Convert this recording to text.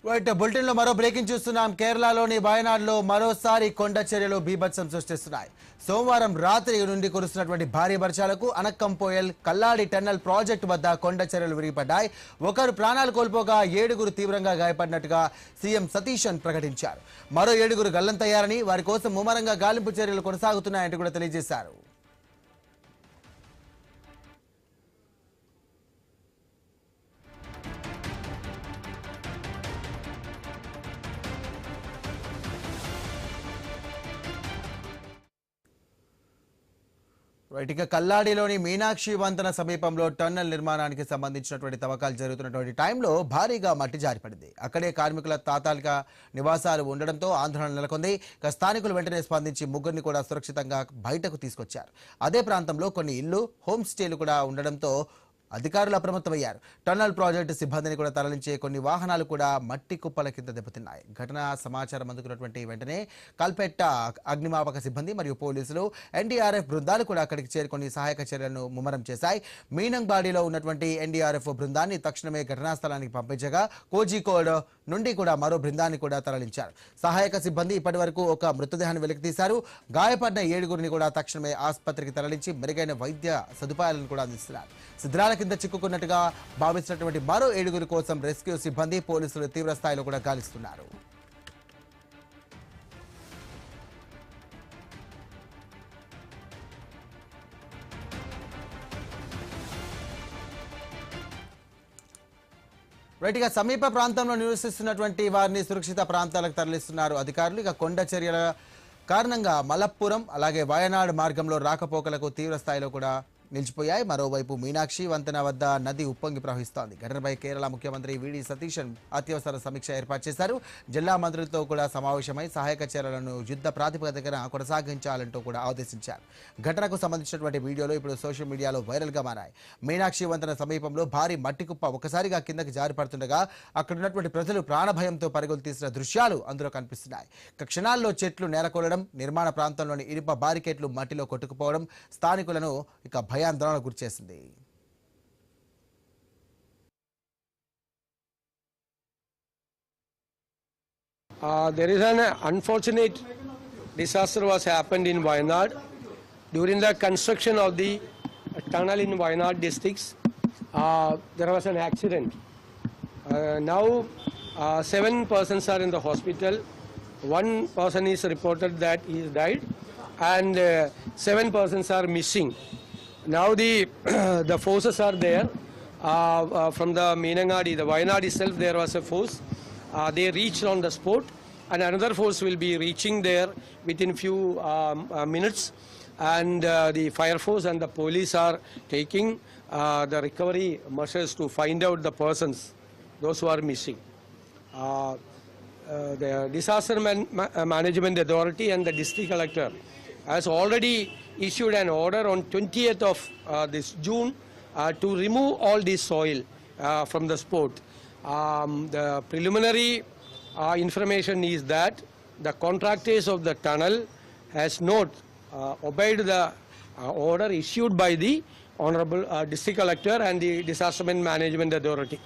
Right bulletin లో మరో breaking చూస్తున్నాం. కేరళలోని వయనాడులో మరోసారి కొండ చర్యలు బీభత్సం సృష్టిస్తున్నాయి. సోమవారం రాత్రి నుండి కురుస్తున్నటువంటి భారీ వర్షాలకు అనక్కంపోయల్ కల్లాడి టన్నల్ ప్రాజెక్టు వద్ద కొండ చర్యలు విరిగిపడ్డాయి. ఒకరు ప్రాణాలు కోల్పోగా 7 తీవ్రంగా గాయపడినట్టుగా సీఎం సతీశన్ ప్రకటించారు. మరో 7 గల్లంతయ్యారని, వారి కోసం ముమ్మరంగా గాలింపు చర్యలు కొనసాగుతున్నాయంటూ కూడా తెలియజేశారు. ఇక కల్లాడిలోని మీనాక్షి వంతెన సమీపంలో టన్నల్ నిర్మాణానికి సంబంధించినటువంటి తవ్వకాలు జరుగుతున్నటువంటి టైంలో భారీగా మట్టి జారిపడింది. అక్కడే కార్మికుల తాత్కాలిక నివాసాలు ఉండడంతో ఆందోళన నెలకొంది. స్థానికులు వెంటనే స్పందించి 3 కూడా సురక్షితంగా బయటకు తీసుకొచ్చారు. అదే ప్రాంతంలో కొన్ని ఇళ్లు, హోమ్ స్టేలు కూడా ఉండడంతో అధికారులు అప్రమత్తమయ్యారు. టన్నల్ ప్రాజెక్టు సిబ్బందిని కూడా తరలించే కొన్ని వాహనాలు కూడా మట్టి కుప్పల కింద దెబ్బతిన్నాయి. ఘటనా సమాచారం అందుకున్నటువంటి వెంటనే కల్పెట్ట అగ్నిమాపక సిబ్బంది మరియు పోలీసులు, ఎన్డీఆర్ఎఫ్ బృందాలు కూడా అక్కడికి చేరుకొని సహాయక చర్యలను ముమ్మరం చేశాయి. మీనంబాడిలో ఉన్నటువంటి ఎన్డీఆర్ఎఫ్ బృందాన్ని తక్షణమే ఘటనా స్థలానికి పంపించగా కోజికోడ్ నుండి కూడా మరో బృందాన్ని కూడా తరలించారు. సహాయక సిబ్బంది ఇప్పటి వరకు ఒక మృతదేహాన్ని వెలికితీశారు. గాయపడిన 7 కూడా తక్షణమే ఆసుపత్రికి తరలించి మెరుగైన వైద్య సదుపాయాలను కూడా అందిస్తున్నారు. శిథిరాల కింద చిక్కుకున్నట్టుగా భావిస్తున్నటువంటి మరో 7 కోసం రెస్క్యూ సిబ్బంది, పోలీసులు తీవ్ర స్థాయిలో కూడా గాలిస్తున్నారు. రైట్గా సమీప ప్రాంతంలో నివసిస్తున్నటువంటి వారిని సురక్షిత ప్రాంతాలకు తరలిస్తున్నారు అధికారులు. ఇక కొండ చర్యల కారణంగా మలప్పురం అలాగే వయనాడు మార్గంలో రాకపోకలకు తీవ్ర స్థాయిలో కూడా నిలిచిపోయాయి. మరోవైపు మీనాక్షి వంతెన వద్ద నది ఉప్పొంగి ప్రవహిస్తోంది. ఘటనపై కేరళ ముఖ్యమంత్రి వీడి సతీశన్ అత్యవసర సమీక్ష ఏర్పాటు చేశారు. జిల్లా మంత్రులతో కూడా సమావేశమై సహాయక చర్యలను యుద్ధ ప్రాతిపదికన కొనసాగించాలంటూ కూడా ఆదేశించారు. ఘటనకు సంబంధించినటువంటి వీడియోలు ఇప్పుడు సోషల్ మీడియాలో వైరల్గా మారాయి. మీనాక్షి వంతెన సమీపంలో భారీ మట్టి కుప్ప ఒకసారిగా కిందకి జారిపడుతుండగా అక్కడ ఉన్నటువంటి ప్రజలు ప్రాణభయంతో పరుగులు తీసిన దృశ్యాలు అందులో కనిపిస్తున్నాయి. క్షణాల్లో చెట్లు నేలకొలడం, నిర్మాణ ప్రాంతంలోని ఇనుప బారికేట్లు మట్టిలో కొట్టుకుపోవడం స్థానికులను ఇక భయాందోళనకు గురిచేసింది. There is an unfortunate disaster was happened in Wayanad during the construction of the tunnel in Wayanad districts. There was an accident. Now 7 persons are in the hospital. 1 person is reported that he has died, and 7 persons are missing. Now the forces are there from the Meenangadi, the Wayanad itself. There was a force. They reached on the spot, and another force will be reaching there within few minutes. And the fire force and the police are taking the recovery measures to find out the persons, those who are missing. The Disaster Management Authority and the district collector has already issued an order on 20th of this June to remove all this soil from the spot. The preliminary information is that the contractors of the tunnel has not obeyed the order issued by the Honorable District Collector and the Disaster Management Authority.